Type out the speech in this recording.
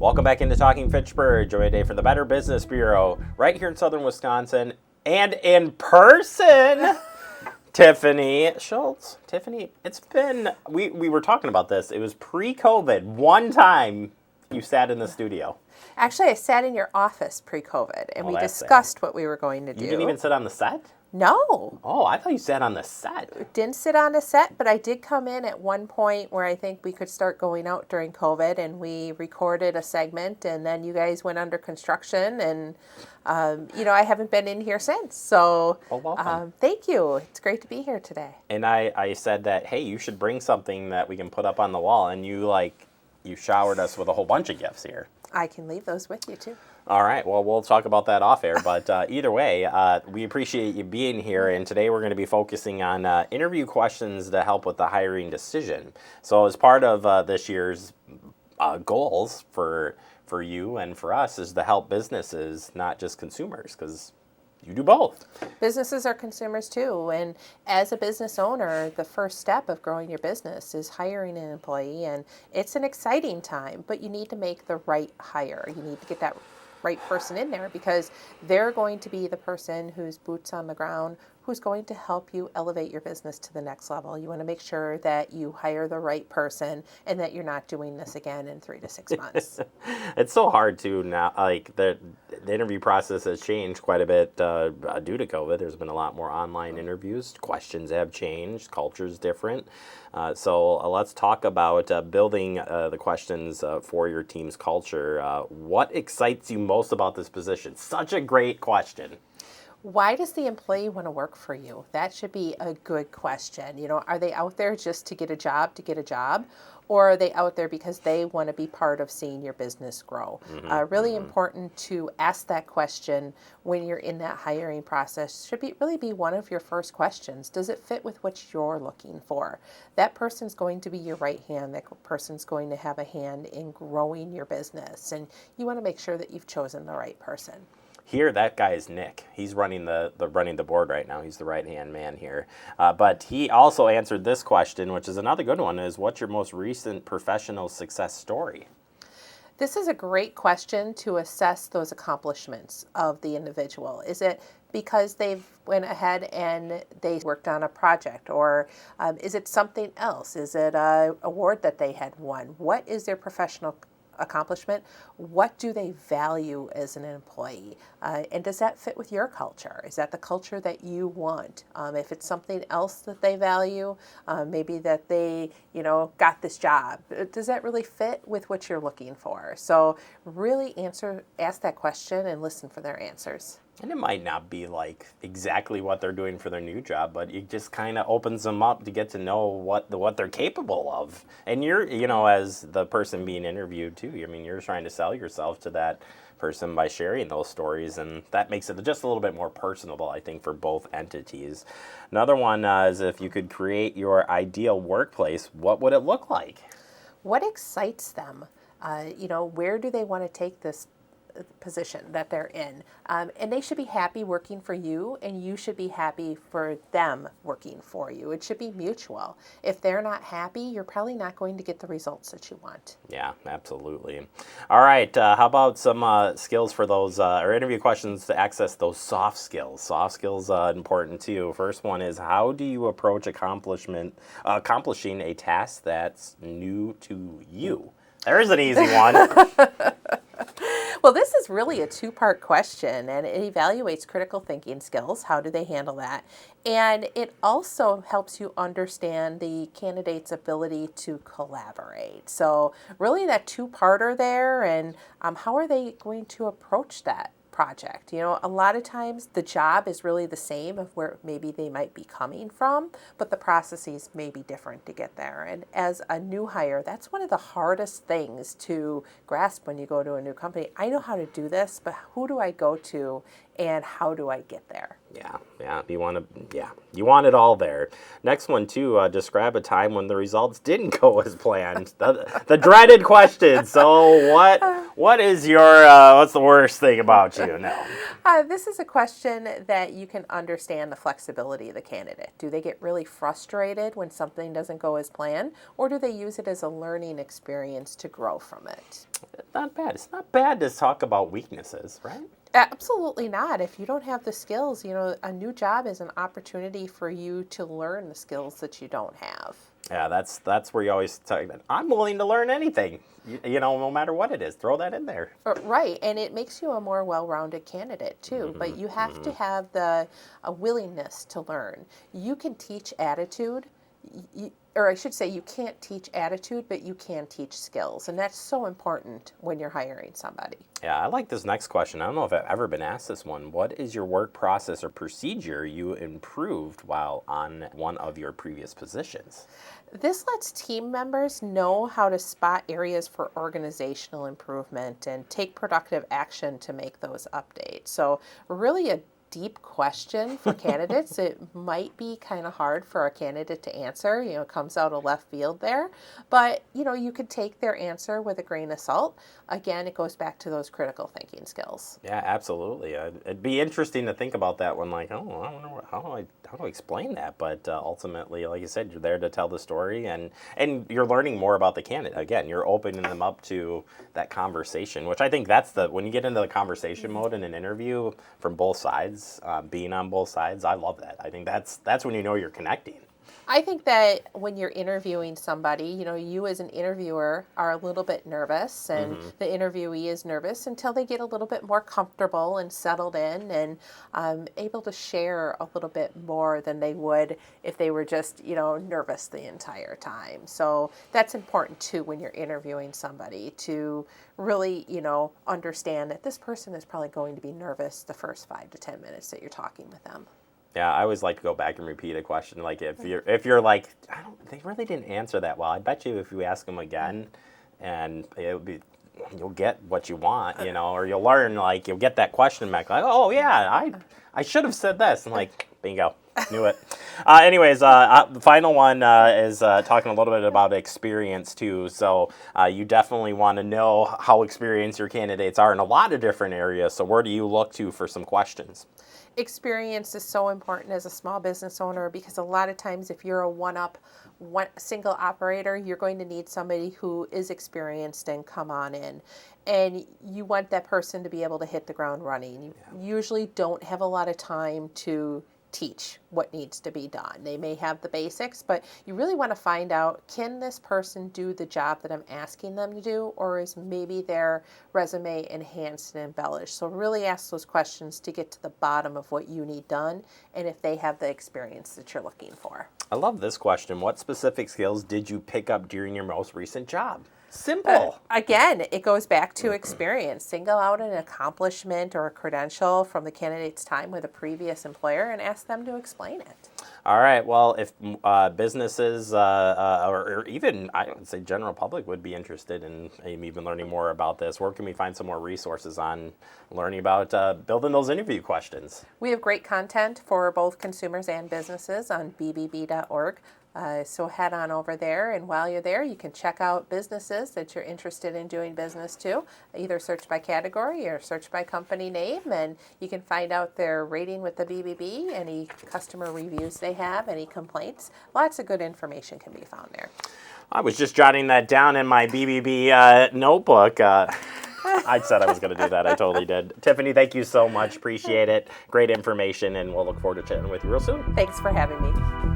Welcome back into Talking Fitchburg. Joy Day from the Better Business Bureau, right here in southern Wisconsin, and in person. Tiffany Schultz. Tiffany, it's been, we were talking about this. It was pre-COVID. One time you sat in the studio. Actually, I sat in your office pre-COVID, and we discussed what we were going to do. You didn't even sit on the set? No. Oh, I thought you sat on the set. Didn't sit on the set, but I did come in at one point where I think we could start going out during COVID, and we recorded a segment, and then you guys went under construction, and, I haven't been in here since. So, welcome. Thank you. It's great to be here today. And I said that, hey, you should bring something that we can put up on the wall, and you showered us with a whole bunch of gifts here. I can leave those with you, too. All right. Well, we'll talk about that off air. But either way, we appreciate you being here. And today we're going to be focusing on interview questions to help with the hiring decision. So as part of this year's goals for you and for us is to help businesses, not just consumers, because you do both. Businesses are consumers too, and as a business owner, the first step of growing your business is hiring an employee, and it's an exciting time, but you need to make the right hire. You need to get that right person in there because they're going to be the person who's boots on the ground, who's going to help you elevate your business to the next level. You want to make sure that you hire the right person and that you're not doing this again in 3 to 6 months. It's so hard to now, the interview process has changed quite a bit due to COVID. There's been a lot more online interviews. Questions have changed. Culture's different. So let's talk about building the questions for your team's culture. What excites you most about this position? Such a great question. Why does the employee want to work for you? That should be a good question. Are they out there just to get a job, or are they out there because they want to be part of seeing your business grow? Really important to ask that question when you're in that hiring process. Should really be one of your first questions. Does it fit with what you're looking for? That person's going to be your right hand. That person's going to have a hand in growing your business, and you want to make sure that you've chosen the right person. Here, that guy is Nick. He's running the board right now. He's the right-hand man here. But he also answered this question, which is another good one, is what's your most recent professional success story? This is a great question to assess those accomplishments of the individual. Is it because they've went ahead and they worked on a project, or is it something else? Is it an award that they had won? What is their professional accomplishment? What do they value as an employee? And does that fit with your culture? Is that the culture that you want? If it's something else that they value, maybe that they, got this job, does that really fit with what you're looking for? So really ask that question and listen for their answers. And it might not be exactly what they're doing for their new job, but it just kind of opens them up to get to know what they're capable of. And you're, as the person being interviewed too, you're trying to sell yourself to that person by sharing those stories, and that makes it just a little bit more personable, I think, for both entities. Another one is if you could create your ideal workplace, what would it look like? What excites them? Where do they want to take this position that they're in, and they should be happy working for you, and you should be happy for them working for you. It should be mutual. If they're not happy, you're probably not going to get the results that you want. Yeah, absolutely. All right, how about some skills for those or interview questions to access those soft skills? Soft skills important too. First one is, how do you approach accomplishing a task that's new to you? There's an easy one. Well, this is really a two-part question, and it evaluates critical thinking skills. How do they handle that? And it also helps you understand the candidate's ability to collaborate. So really that two-parter there, and how are they going to approach that project? A lot of times the job is really the same of where maybe they might be coming from, but the processes may be different to get there. And as a new hire, that's one of the hardest things to grasp when you go to a new company. I know how to do this, but who do I go to and how do I get there? Yeah. You want it all there. Next one too. Describe a time when the results didn't go as planned. The dreaded question. So what is your what's the worst thing about you now? This is a question that you can understand the flexibility of the candidate. Do they get really frustrated when something doesn't go as planned, or do they use it as a learning experience to grow from it? Not bad. It's not bad to talk about weaknesses, right? Absolutely not. If you don't have the skills, a new job is an opportunity for you to learn the skills that you don't have. Yeah, that's where you always talk that I'm willing to learn anything. No matter what it is, throw that in there. Right, and it makes you a more well-rounded candidate too. But you have to have the a willingness to learn. You can teach attitude. Or I should say, you can't teach attitude, but you can teach skills. And that's so important when you're hiring somebody. Yeah, I like this next question. I don't know if I've ever been asked this one. What is your work process or procedure you improved while on one of your previous positions? This lets team members know how to spot areas for organizational improvement and take productive action to make those updates. So really a deep question for candidates. It might be kind of hard for a candidate to answer, it comes out of left field there, but you could take their answer with a grain of salt. Again, it goes back to those critical thinking skills. Yeah, absolutely. It'd be interesting to think about that one, like, oh, I don't know, how do I explain that? But ultimately, like you said, you're there to tell the story, and you're learning more about the candidate. Again, you're opening them up to that conversation, which I think when you get into the conversation mode in an interview from both sides, being on both sides, I love that. I think that's when you know you're connecting. I think that when you're interviewing somebody, you as an interviewer are a little bit nervous, and the interviewee is nervous until they get a little bit more comfortable and settled in and able to share a little bit more than they would if they were just, nervous the entire time. So that's important too when you're interviewing somebody, to really, understand that this person is probably going to be nervous the first 5 to 10 minutes that you're talking with them. Yeah, I always like to go back and repeat a question. Like if you're like, they really didn't answer that well. I bet you if you ask them again, and you'll get what you want, or you'll learn. Like you'll get that question back. Like, oh yeah, I should have said this. And like, bingo, knew it. Anyways, the final one is talking a little bit about experience too. So you definitely want to know how experienced your candidates are in a lot of different areas. So where do you look to for some questions? Experience is so important as a small business owner, because a lot of times if you're a one single operator, you're going to need somebody who is experienced and come on in. And you want that person to be able to hit the ground running. You usually don't have a lot of time to teach what needs to be done. They may have the basics, but you really want to find out, can this person do the job that I'm asking them to do, or is maybe their resume enhanced and embellished? So really ask those questions to get to the bottom of what you need done, and if they have the experience that you're looking for. I love this question. What specific skills did you pick up during your most recent job? Simple. Again, it goes back to experience. Single out an accomplishment or a credential from the candidate's time with a previous employer and ask them to explain it. All right. Well, if businesses or even I would say general public would be interested in even learning more about this, where can we find some more resources on learning about building those interview questions? We have great content for both consumers and businesses on bbb.org. So head on over there, and while you're there, you can check out businesses that you're interested in doing business to. Either search by category or search by company name, and you can find out their rating with the BBB, any customer reviews they have, any complaints. Lots of good information can be found there. I was just jotting that down in my BBB notebook. I said I was going to do that. I totally did. Tiffany, thank you so much. Appreciate it. Great information, and we'll look forward to chatting with you real soon. Thanks for having me.